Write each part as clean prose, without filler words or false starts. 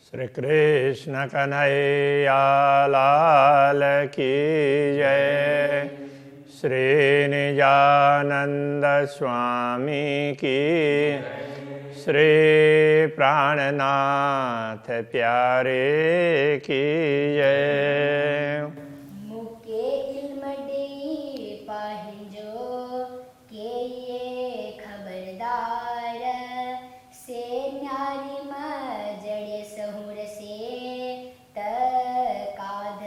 श्री कृष्ण कन्हैया लाल की जय। श्री निजानंद स्वामी की, श्री प्राणनाथ प्यारे की जय। मुके इल्मडी पाहिंजो के ये खबरदार से न्यारी मजड़े सहुर से तकाध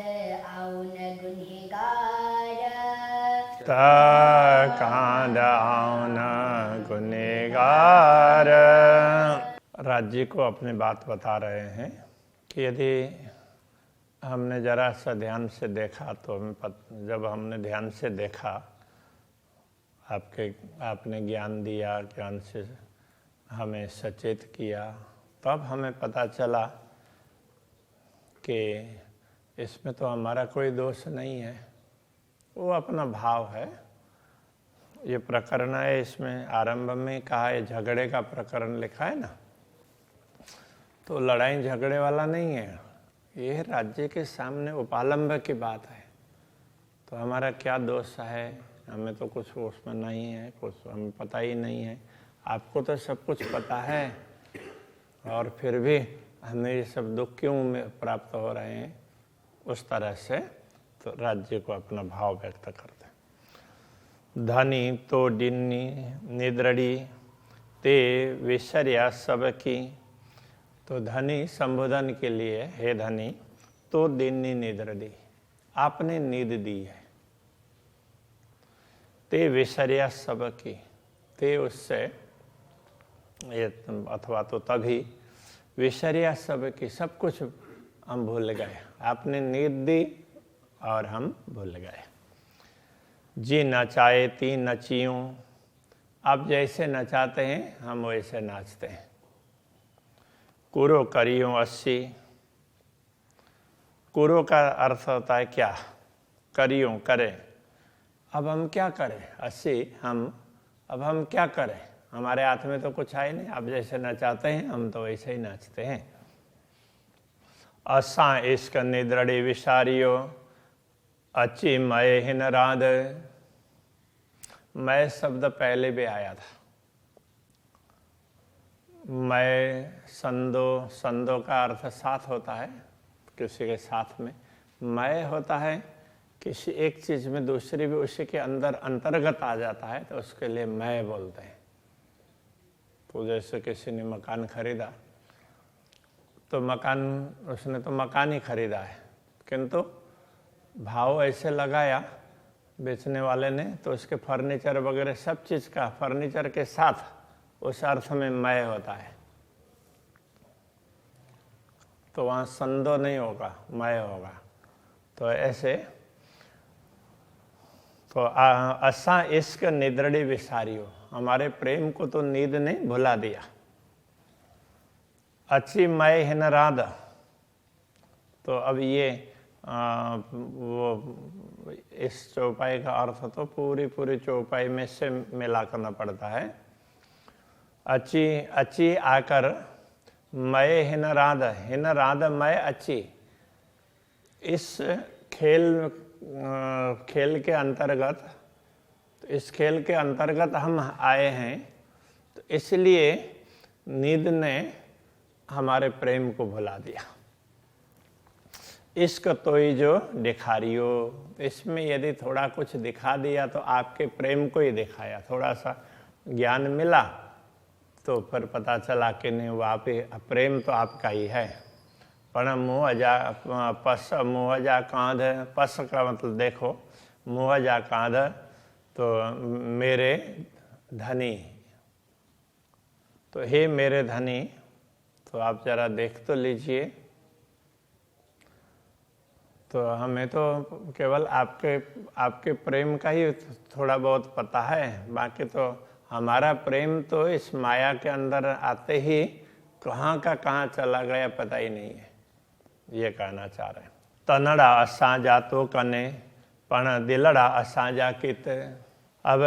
आउन गुनहगार तकांध आउन गुनहगार। राज्य को अपनी बात बता रहे हैं कि यदि हमने जरा सा ध्यान से देखा तो हमें जब हमने ध्यान से देखा, आपने ज्ञान दिया, ज्ञान से हमें सचेत किया, तब हमें पता चला कि इसमें तो हमारा कोई दोष नहीं है, वो अपना भाव है। ये प्रकरण है, इसमें आरंभ में कहा है झगड़े का प्रकरण लिखा है ना, तो लड़ाई झगड़े वाला नहीं है, यह राज्य के सामने उपालंब की बात है। तो हमारा क्या दोष है, हमें तो कुछ उसमें नहीं है, कुछ हमें पता ही नहीं है। आपको तो सब कुछ पता है और फिर भी हमें ये सब दुख क्यों प्राप्त हो रहे हैं, उस तरह से तो राज्य को अपना भाव व्यक्त करते हैं। धनी तो डिन्नी निद्रड़ी ते विशर्या सबकी। तो धनी संबोधन के लिए, हे धनी तो दिन्नी निद्र दी, आपने नींद दी है। ते विशर्या सबकी, ते उससे अथवा तो तभी विशर्या सबकी, सब कुछ हम भूल गए। आपने नींद दी और हम भूल गए। जी नचाए ती नचियूं, आप जैसे नचाते हैं हम वैसे नाचते हैं। कुरो करियों 80, कुरो का अर्थ होता है क्या, करियों करें। अब हम क्या करें 80, अब हम क्या करें, हमारे हाथ में तो कुछ है नहीं। आप जैसे नचाते हैं हम तो वैसे ही नाचते हैं। असा इश्क निद्रड़ी विसारियो, अची मय हिन राध। मय शब्द पहले भी आया था। मय संदो का अर्थ साथ होता है, किसी के साथ में। मय होता है किसी एक चीज में दूसरी भी उसी के अंदर अंतर्गत आ जाता है, तो उसके लिए मय बोलते हैं। तो जैसे किसी ने मकान खरीदा, तो उसने तो मकान ही खरीदा है, किंतु भाव ऐसे लगाया बेचने वाले ने, तो उसके फर्नीचर वगैरह सब चीज का फर्नीचर के साथ उस अर्थ में मय होता है। तो वहां संदो नहीं होगा, मय होगा। तो ऐसे तो असा इश्क निद्रड़ी विसारियो, हमारे प्रेम को तो नींद ने भुला दिया। अच्छी मय हिन राध, तो अब ये वो इस चौपाई का अर्थ तो पूरी चौपाई में से मिला करना पड़ता है। अच्छी आकर मय हिन राध मय अच्छी। इस खेल के अंतर्गत, तो इस खेल के अंतर्गत हम आए हैं, तो इसलिए नींद ने हमारे प्रेम को भुला दिया। इश्क तो ही जो दिखारियो, इसमें यदि थोड़ा कुछ दिखा दिया तो आपके प्रेम को ही दिखाया, थोड़ा सा ज्ञान मिला तो फिर पता चला कि नहीं, वो आप ही, प्रेम तो आपका ही है। पण मुँह जा कांध, पस का मतलब देखो, मुँह जा कांध, तो मेरे धनी, तो हे मेरे धनी, तो आप जरा देख तो लीजिए। तो हमें तो केवल आपके प्रेम का ही थोड़ा बहुत पता है, बाकी तो हमारा प्रेम तो इस माया के अंदर आते ही कहाँ का कहाँ चला गया पता ही नहीं है, ये कहना चाह रहे हैं। तनड़ा असांजा तो कने पण दिलड़ा असांजा कित। अब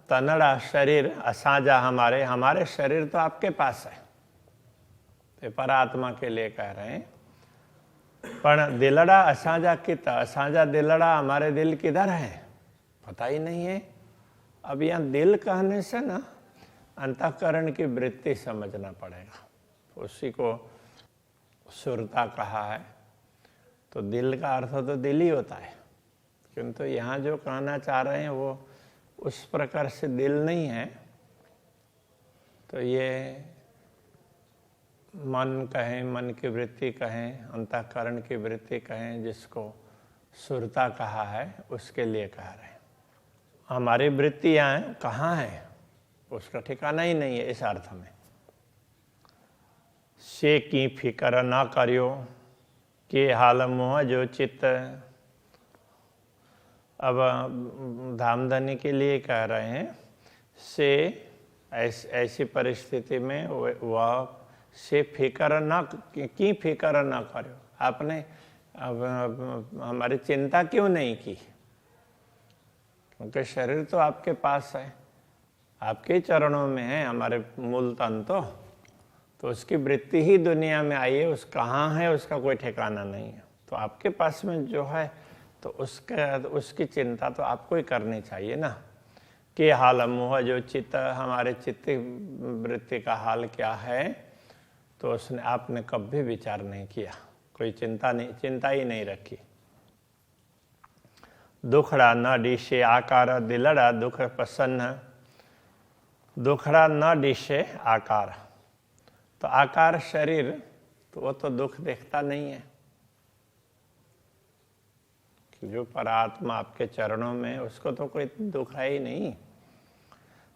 तनड़ा शरीर, असांजा हमारे शरीर तो आपके पास है, तो परात्मा के लिए कह रहे हैं। पर दिलड़ा असांजा कित, असांजा दिलड़ा हमारे दिल किधर है पता ही नहीं है। अब यहाँ दिल कहने से ना अंतःकरण की वृत्ति समझना पड़ेगा, उसी को सुरता कहा है। तो दिल का अर्थ तो दिल ही होता है, किंतु यहाँ जो कहना चाह रहे हैं वो उस प्रकार से दिल नहीं है। तो ये मन कहें, मन की वृत्ति कहें, अंतःकरण की वृत्ति कहें, जिसको सुरता कहा है, उसके लिए कह रहे हैं। हमारी वृत्तियाँ कहाँ हैं उसका ठिकाना ही नहीं है इस अर्थ में। से की फिक्र ना करियो के हाल मोह जो चित्त। अब धामधनी के लिए कह रहे हैं से ऐसी परिस्थिति में वह से फिक्र ना की फिक्र ना करो। आपने अब हमारी चिंता क्यों नहीं की, क्योंकि शरीर तो आपके पास है, आपके चरणों में है हमारे मूल तन तो उसकी वृत्ति ही दुनिया में आई है, उस कहाँ है उसका कोई ठिकाना नहीं है। तो आपके पास में जो है तो उसकी चिंता तो आपको ही करनी चाहिए ना। कि हाल मोह जो चित्त, हमारे चित्त वृत्ति का हाल क्या है, तो उसने आपने कभी विचार नहीं किया, कोई चिंता ही नहीं रखी। दुखड़ा न डिशे आकार दिलड़ा दुख प्रसन्न। दुखड़ा न डिशे आकार, तो आकार शरीर तो वो तो दुख देखता नहीं है। जो परात्मा आपके चरणों में, उसको तो कोई दुख है ही नहीं।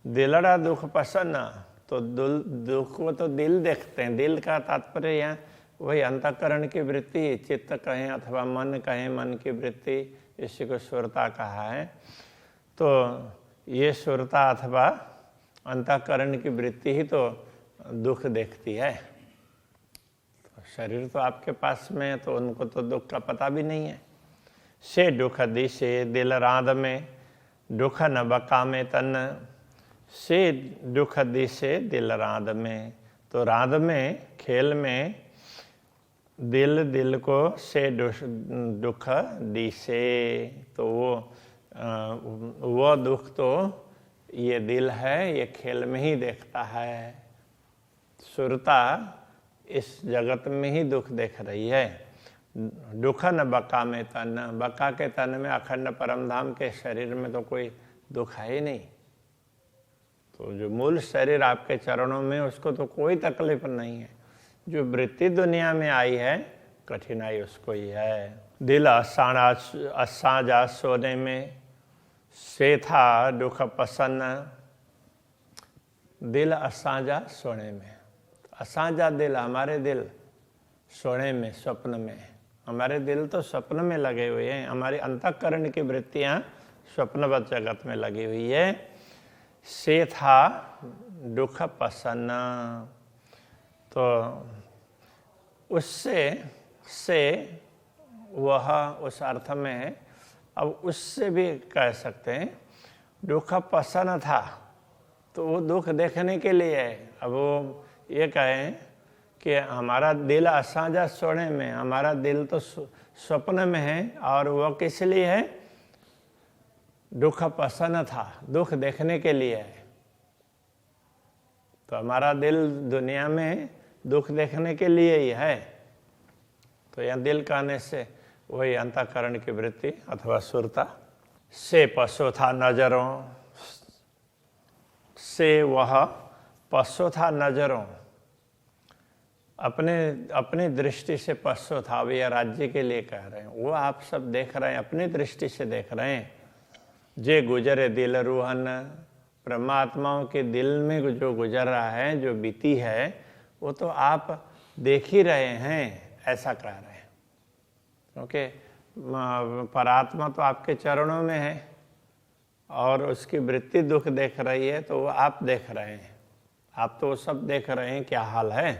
दिलड़ा दुख प्रसन्न, तो दुख को तो दिल देखते हैं। दिल का तात्पर्य यहाँ वही अंतःकरण की वृत्ति, चित्त कहें अथवा मन कहें, मन की वृत्ति, इसी को सुरता कहा है। तो ये सुरता अथवा अंतःकरण की वृत्ति ही तो दुख देखती है। तो शरीर तो आपके पास में है, तो उनको तो दुख का पता भी नहीं है। से दुख दिशे दिल रांद में दुख न बका में तन। से दुख दिशे दिल रांद में, तो रांद में, खेल में दिल को से दुख दिशे, तो वो दुख तो ये दिल है, ये खेल में ही देखता है। सुरता इस जगत में ही दुख देख रही है। दुख न बका में तन, बका के तन में अखंड परमधाम के शरीर में तो कोई दुख है ही नहीं। तो जो मूल शरीर आपके चरणों में, उसको तो कोई तकलीफ नहीं है। जो वृत्ति दुनिया में आई है, कठिनाई उसको ही है। दिल असांजा सोने में से था दुख प्रसन्न। दिल असांजा सोने में, असांजा दिल, हमारे दिल सोने में, स्वप्न में। हमारे दिल तो स्वप्न में लगे हुए हैं, हमारी अंतःकरण की वृत्तियां स्वप्नवत जगत में लगी हुई है। से था दुख प्रसन्न, तो उससे से वह उस अर्थ में है। अब उससे भी कह सकते हैं दुख प्रसन्न था, तो वो दुख देखने के लिए है। अब वो ये कहें कि हमारा दिल असांजा सोने में, हमारा दिल तो स्वप्न में है, और वो किस लिए है? दुख प्रसन्न था, दुख देखने के लिए है। तो हमारा दिल दुनिया में दुख देखने के लिए ही है। तो यहाँ दिल कहने से वही अंतःकरण की वृत्ति अथवा सुरता। से पशु था नजरों, से वह पशु था नजरों, अपनी दृष्टि से पशु था। वे राज्य के लिए कह रहे हैं, वो आप सब देख रहे हैं, अपनी दृष्टि से देख रहे हैं। जे गुजरे दिल रूहन, परमात्माओं के दिल में जो गुजर रहा है, जो बीती है, वो तो आप देख ही रहे हैं, ऐसा कह रहे हैं। क्योंकि परात्मा तो आपके चरणों में है और उसकी वृत्ति दुख देख रही है, तो वो आप देख रहे हैं। आप तो वो सब देख रहे हैं क्या हाल है।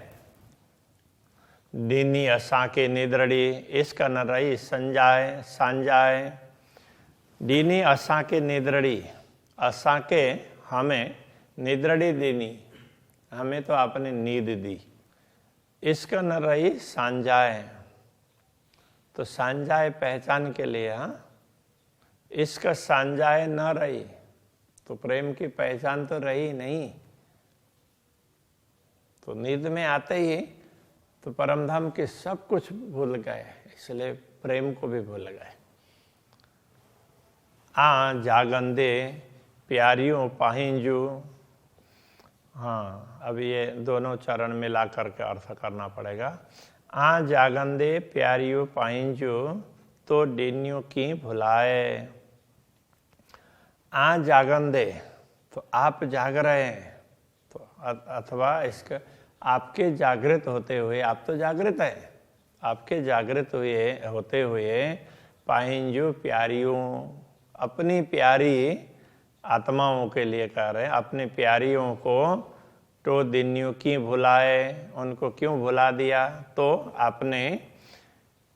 दीनी असा के निद्रड़ी इसका न रही संजाए सांजाए। दीनी असा के निद्रड़ी, असा के हमें, निद्रड़ी दीनी, हमें तो आपने नींद दी। इश्क न रही सांझाए, तो सांझाए पहचान के लिए, हाँ, इश्क सांझाए न रही, तो प्रेम की पहचान तो रही नहीं। तो नींद में आते ही तो परमधाम के सब कुछ भूल गए, इसलिए प्रेम को भी भूल गए। जागंदे प्यारियों पाहिंजू, हाँ, अब ये दोनों चरण मिला करके अर्थ करना पड़ेगा। जागंदे प्यारियों पाहिंजू, तो डिन्यों की भुलाए। जागंदे, तो आप जाग रहे हैं, तो अथवा इसका आपके जागृत होते हुए, आप तो जागृत है, आपके जागृत होते हुए पाहिंजू प्यारियों, अपनी प्यारी आत्माओं के लिए कह रहे हैं, अपनी प्यारियों को तो दिन्यों की भुलाए, उनको क्यों भुला दिया? तो आपने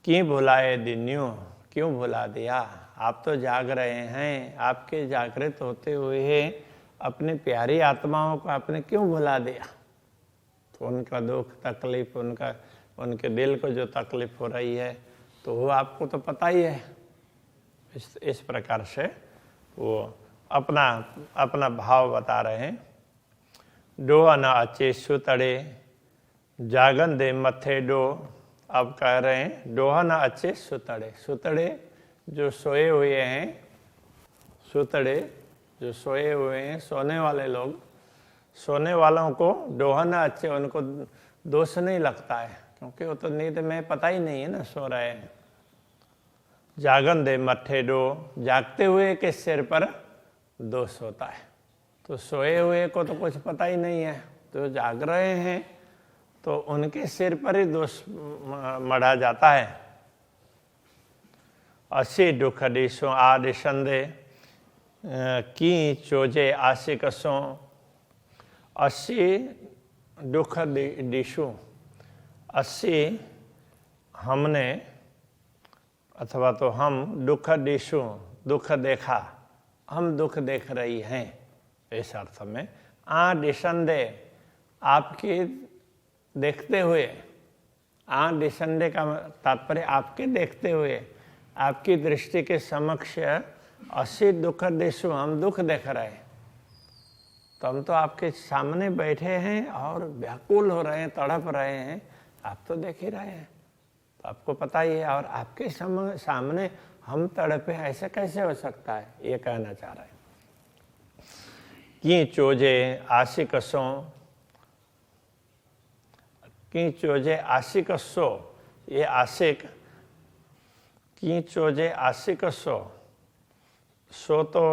की भुलाए दिन्यों, क्यों भुला दिया? आप तो जाग रहे हैं, आपके जागृत होते हुए अपनी प्यारी आत्माओं को आपने क्यों भुला दिया? तो उनका दुख तकलीफ, उनके दिल को जो तकलीफ हो रही है, तो वो आपको तो पता ही है। इस प्रकार से वो अपना भाव बता रहे हैं। डो न अचे सुतड़े, जागन दे मथे डो। अब कह रहे हैं डोहा न अच्छे सुतड़े, सुतड़े जो सोए हुए हैं, सुतड़े जो सोए हुए हैं, सोने वाले लोग, सोने वालों को डोहा न अच्छे, उनको दोष नहीं लगता है, क्योंकि वो तो नींद में पता ही नहीं है ना, सो रहे हैं। जागन दे मथे डो, जागते हुए के सिर पर दोष होता है, तो सोए हुए को तो कुछ पता ही नहीं है, तो जाग रहे हैं तो उनके सिर पर ही दोष मढ़ा जाता है। असी दुख दिशो आदि संदे, की चोजे आशिकसों। अस्सी दुख दिशु, 80 हमने, अथवा तो हम दुख दिशु, दुख देखा, हम दुख देख रही हैं, इस अर्थ में। दिशंदे, आपकी देखते हुए, दिशंदे का तात्पर्य आपके देखते हुए, आपकी दृष्टि के समक्ष 80 दुख दिशु, हम दुख देख रहे हैं। तो हम तो आपके सामने बैठे हैं और व्याकुल हो रहे हैं, तड़प रहे हैं, आप तो देख ही रहे हैं, तो आपको पता ही है। और आपके सामने हम तड़पे, ऐसे कैसे हो सकता है, ये कहना चाह रहे हैं। की चोजे आशिकसों, की चोजे आशिकसो, ये आशिक, की चोजे आशिकसो, सो तो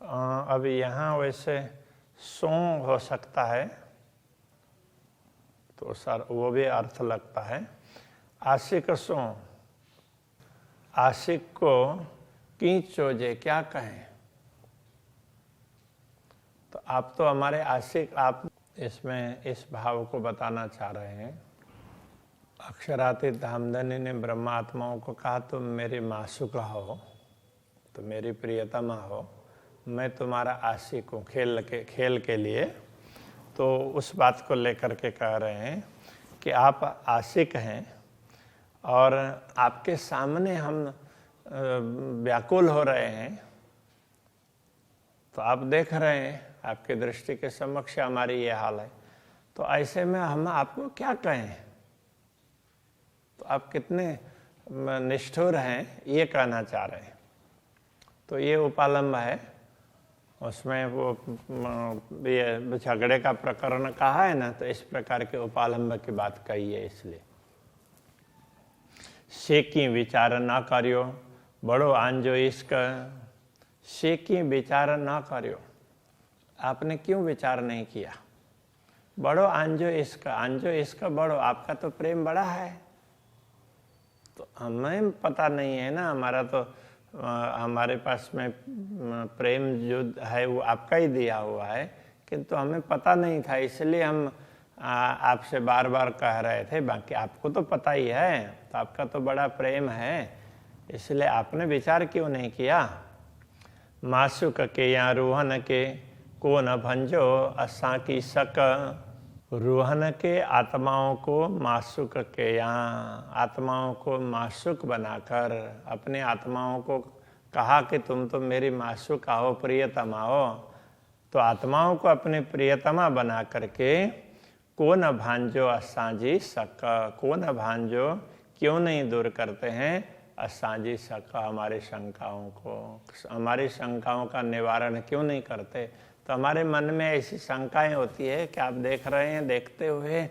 अभी यहाँ वैसे सो हो सकता है, तो सर वो भी अर्थ लगता है। आशिकसो, आशिक को की चोजे क्या कहें, तो आप तो हमारे आशिक, आप इसमें इस भाव को बताना चाह रहे हैं। अक्षरातीत धामधनी ने ब्रह्मात्माओं को कहा तुम मेरी मासूका हो, तो मेरी प्रियतमा हो, मैं तुम्हारा आशिक हूँ खेल के लिए। तो उस बात को लेकर के कह रहे हैं कि आप आशिक हैं और आपके सामने हम व्याकुल हो रहे हैं, तो आप देख रहे हैं, आपकी दृष्टि के समक्ष हमारी ये हाल है, तो ऐसे में हम आपको क्या कहें, तो आप कितने निष्ठुर हैं, ये कहना चाह रहे हैं। तो ये उपालंब है, उसमें वो ये झगड़े का प्रकरण कहा है ना, तो इस प्रकार के उपालंब की बात कही है। इसलिए शेकी विचार ना करियो, बड़ो आंजो इश्क, शेकी विचार ना करियो, आपने क्यों विचार नहीं किया? बड़ो आंजो इश्क बड़ो, आपका तो प्रेम बड़ा है, तो हमें पता नहीं है ना, हमारा तो हमारे पास में प्रेम जो है वो आपका ही दिया हुआ है, किंतु हमें पता नहीं था, इसलिए हम आपसे बार बार कह रहे थे, बाकी आपको तो पता ही है, तो आपका तो बड़ा प्रेम है, इसलिए आपने विचार क्यों नहीं किया? मासुक के या रोहन के को न भंजो असा की सक, रूहन के आत्माओं को माशुक के यहाँ, आत्माओं को माशुक बनाकर अपने आत्माओं को कहा कि तुम तो मेरी माशुक आओ, प्रियतमा हो। तो आत्माओं को अपने प्रियतमा बना करके को न भांजो असांजी सक, को न भांजो क्यों नहीं दूर करते हैं असांजी सक, हमारी शंकाओं को, हमारी शंकाओं का निवारण क्यों नहीं करते। तो हमारे मन में ऐसी शंकाएं होती है कि आप देख रहे हैं, देखते हुए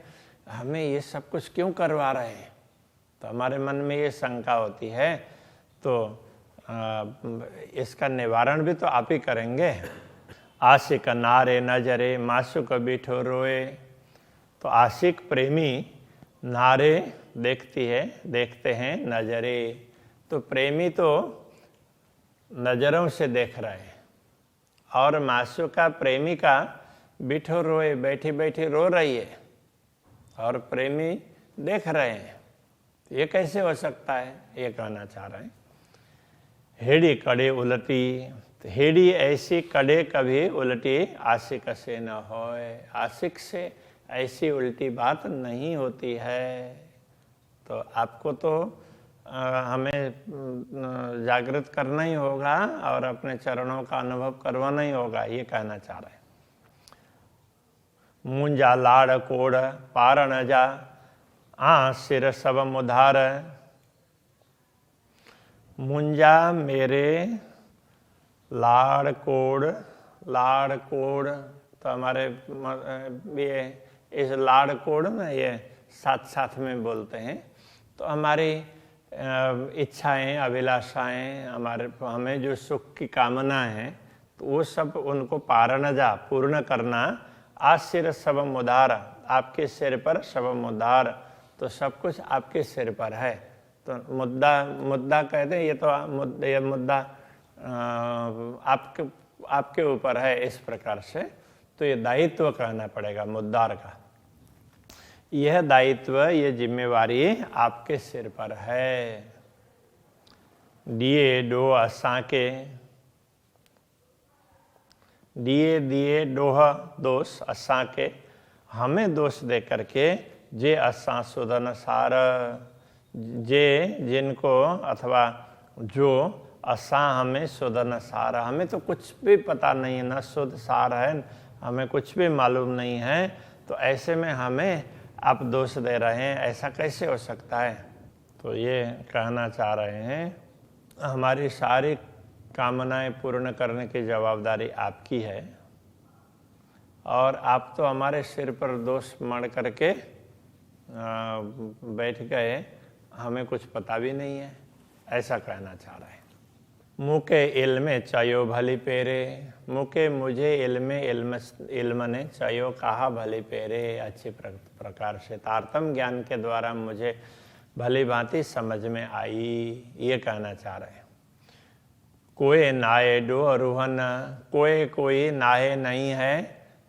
हमें ये सब कुछ क्यों करवा रहे हैं। तो हमारे मन में ये शंका होती है, तो इसका निवारण भी तो आप ही करेंगे। आशिक नारे नजरे माशुक बिठो रोए। तो आशिक प्रेमी नारे देखते हैं नजरे। तो प्रेमी तो नजरों से देख रहे हैं और माशुका प्रेमिका बिठो रोए, बैठी बैठी रो रही है और प्रेमी देख रहे हैं। ये कैसे हो सकता है, ये कहना चाह रहे हैं। हेड़ी कड़े उलटी, हेड़ी ऐसी कड़े कभी उलटी आशिक से न होए। आशिक से ऐसी उल्टी बात नहीं होती है। तो आपको तो हमें जागृत करना ही होगा और अपने चरणों का अनुभव करवाना ही होगा, ये कहना चाह रहे हैं। मुंजा लाड़ कोड़ पार न जा, सिर सब मुधार। मुंजा मेरे लाड़ कोड़, तो हमारे ये इस लाड़ कोड़ में ये साथ साथ में बोलते हैं। तो हमारी इच्छाएं, अभिलाषाएं, हमें जो सुख की कामना है, तो वो सब उनको पारण जा, पूर्ण करना। आज सिर सब मुदार, आपके सिर पर सब मुदार। तो सब कुछ आपके सिर पर है। तो मुद्दा कहते हैं, ये मुद्दा आपके ऊपर है इस प्रकार से। तो ये दायित्व कहना पड़ेगा मुद्दार का। यह दायित्व, ये जिम्मेवारी आपके सिर पर है। दिए डो असा के, दिए डोह दोष असा के, हमें दोष दे करके जे असा सुधन सार, जे जिनको अथवा जो असा हमें सुधन सार, हमें तो कुछ भी पता नहीं है, न शुद्ध सार है, हमें कुछ भी मालूम नहीं है। तो ऐसे में हमें आप दोष दे रहे हैं, ऐसा कैसे हो सकता है। तो ये कहना चाह रहे हैं, हमारी सारी कामनाएं पूर्ण करने की जवाबदारी आपकी है और आप तो हमारे सिर पर दोष मढ़ करके बैठ गए, हमें कुछ पता भी नहीं है, ऐसा कहना चाह रहे हैं। मुके इल्म चायो भली पेरे, मुके मुझे इल्म ने चायो कहा भली पेरे। अच्छी प्रकार से तारतम ज्ञान के द्वारा मुझे भली भांति समझ में आई, ये कहना चाह रहे हैं। कोई नाये डोह रूहन, कोई नाहे नहीं है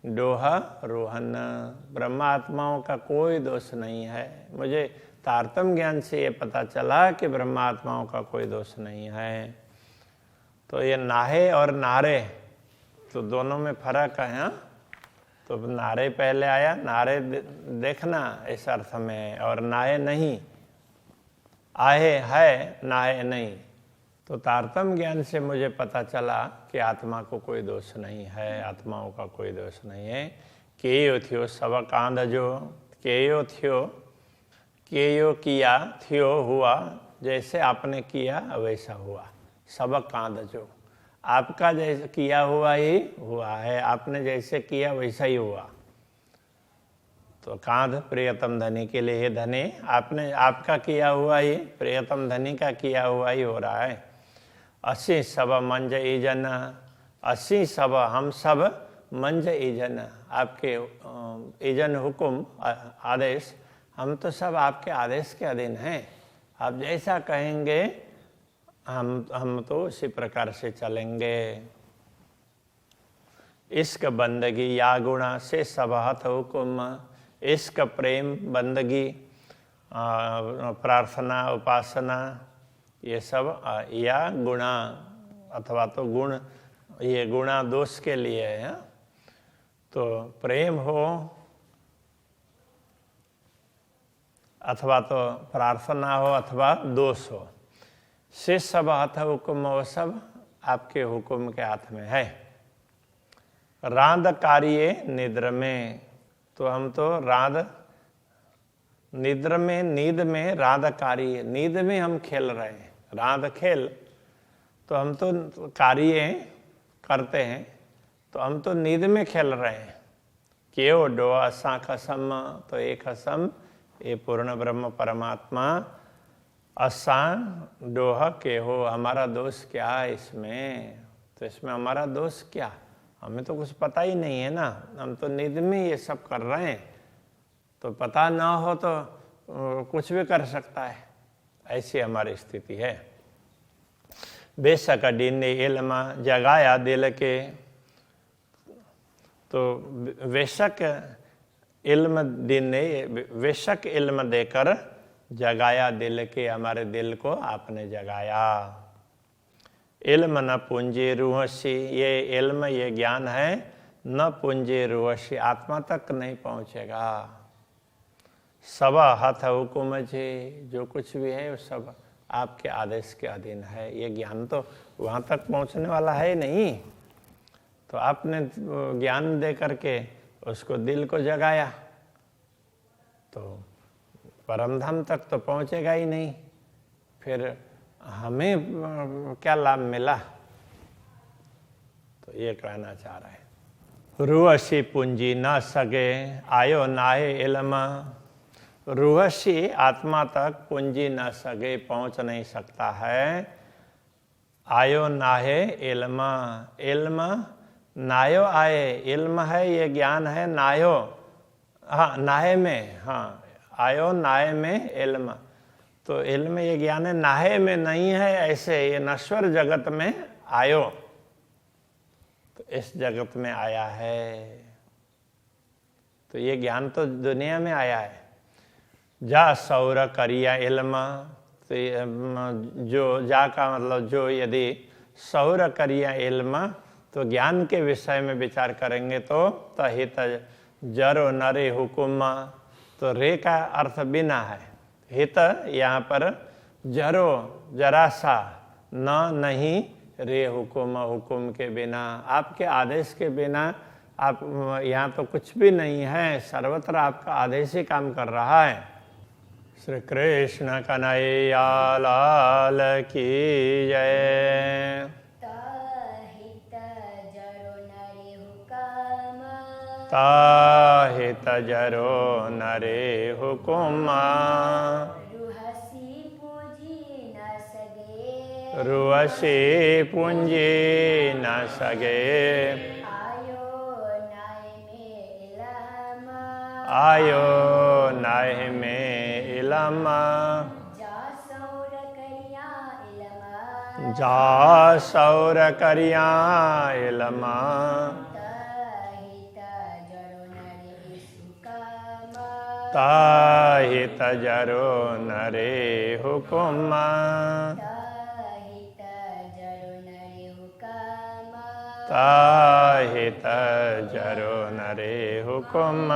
डोह रूहन। ब्रह्मात्माओं का कोई दोष नहीं है। मुझे तारतम ज्ञान से ये पता चला कि ब्रह्मात्माओं का कोई दोष नहीं है। तो ये नाहे और नारे, तो दोनों में फर्क है। हाँ, तो नारे पहले आया, नारे देखना इस अर्थ में, और नाहे नहीं, आहे है नाहे नहीं। तो तारतम ज्ञान से मुझे पता चला कि आत्मा को कोई दोष नहीं है, आत्माओं का कोई दोष नहीं है। केयो थियो सब कांध जो, केयो थियो, केयो किया, थियो हुआ, जैसे आपने किया वैसा हुआ। सब कांध जो, आपका जैसे किया हुआ ही हुआ है, आपने जैसे किया वैसा ही हुआ। तो कांध प्रियतम धनी के लिए हे धनी, आपने आपका किया हुआ ही प्रियतम धनी का किया हुआ ही हो रहा है। असी सब मंज ईजन, असी सब हम सब मंज ईजन, आपके ईजन हुक्म आदेश, हम तो सब आपके आदेश के अधीन हैं। आप जैसा कहेंगे हम तो उसी प्रकार से चलेंगे। इश्क बंदगी या गुणा से सब हथ हुक्म, इश्क प्रेम बंदगी प्रार्थना उपासना ये सब या गुणा अथवा तो गुण, ये गुणा दोष के लिए है। तो प्रेम हो अथवा तो प्रार्थना हो अथवा दोष हो, से सब हाथ हुक्म, वो सब आपके हुक्म के हाथ में है। रांद कार्य निद्र में, तो हम तो रांद निद्र में, नींद में रांद कार्य, नींद में हम खेल रहे हैं, रांद खेल, तो हम तो कार्य करते हैं, तो हम तो नींद में खेल रहे हैं। क्यों डो असा खसम, तो एक खसम ये पूर्ण ब्रह्म परमात्मा, असा डोह के हो, हमारा दोष क्या है इसमें? तो इसमें हमारा दोष क्या? हमें तो कुछ पता ही नहीं है ना, हम तो नींद में ये सब कर रहे हैं, तो पता ना हो तो कुछ भी कर सकता है, ऐसी हमारी स्थिति है। बेशक दिन ने इल्म जगाया दिल के, तो बेशक इल्म दिन ने, बेशक इल्म देकर जगाया दिल के, हमारे दिल को आपने जगाया। इल्म न पूंजी रूहसी, ये इल्म ये ज्ञान है, न पूंजी रूहसी, आत्मा तक नहीं पहुंचेगा। सब हथ हुकुम जी, जो कुछ भी है वो सब आपके आदेश के अधीन है। ये ज्ञान तो वहाँ तक पहुँचने वाला है नहीं, तो आपने ज्ञान दे करके उसको दिल को जगाया, तो परमधाम तक तो पहुँचेगा ही नहीं, फिर हमें क्या लाभ मिला? तो ये कहना चाह रहा है। रूहसी पूंजी न सके, आयो नाहे इल्म, रूहसी आत्मा तक पूंजी न सके, पहुंच नहीं सकता है। आयो नाहे इल्म, इल्म नायो आए, इल्म है ये ज्ञान है, नायो हाँ नाहे में, हाँ आयो नाहे में इल्म, तो इल्म ये ज्ञान है, नाहे में नहीं है, ऐसे ये नश्वर जगत में आयो, तो इस जगत में आया है, तो ये ज्ञान तो दुनिया में आया है। जा सौर करिया इल्म, तो जो जा का मतलब जो, यदि सौर करिया इल्म, तो ज्ञान के विषय में विचार करेंगे तो हित जरो नरे हुकुम, तो रे का अर्थ बिना है, हित यहाँ पर जरो जरा सा, न नहीं रे हुकुम, हुकुम के बिना, आपके आदेश के बिना आप यहाँ तो कुछ भी नहीं है, सर्वत्र आपका आदेश ही काम कर रहा है। श्री कृष्ण कन्हैया लाल की जय। ताहित जरो नरे हुकुम, रूहसी पूंजी न सगे, रूहसी पूंजी न सगे, आयो नाहि में इल्म, जा सौर करिया इल्म, ताहित जरो नरे हुकुम, ताहित जरो नरे हुकुम।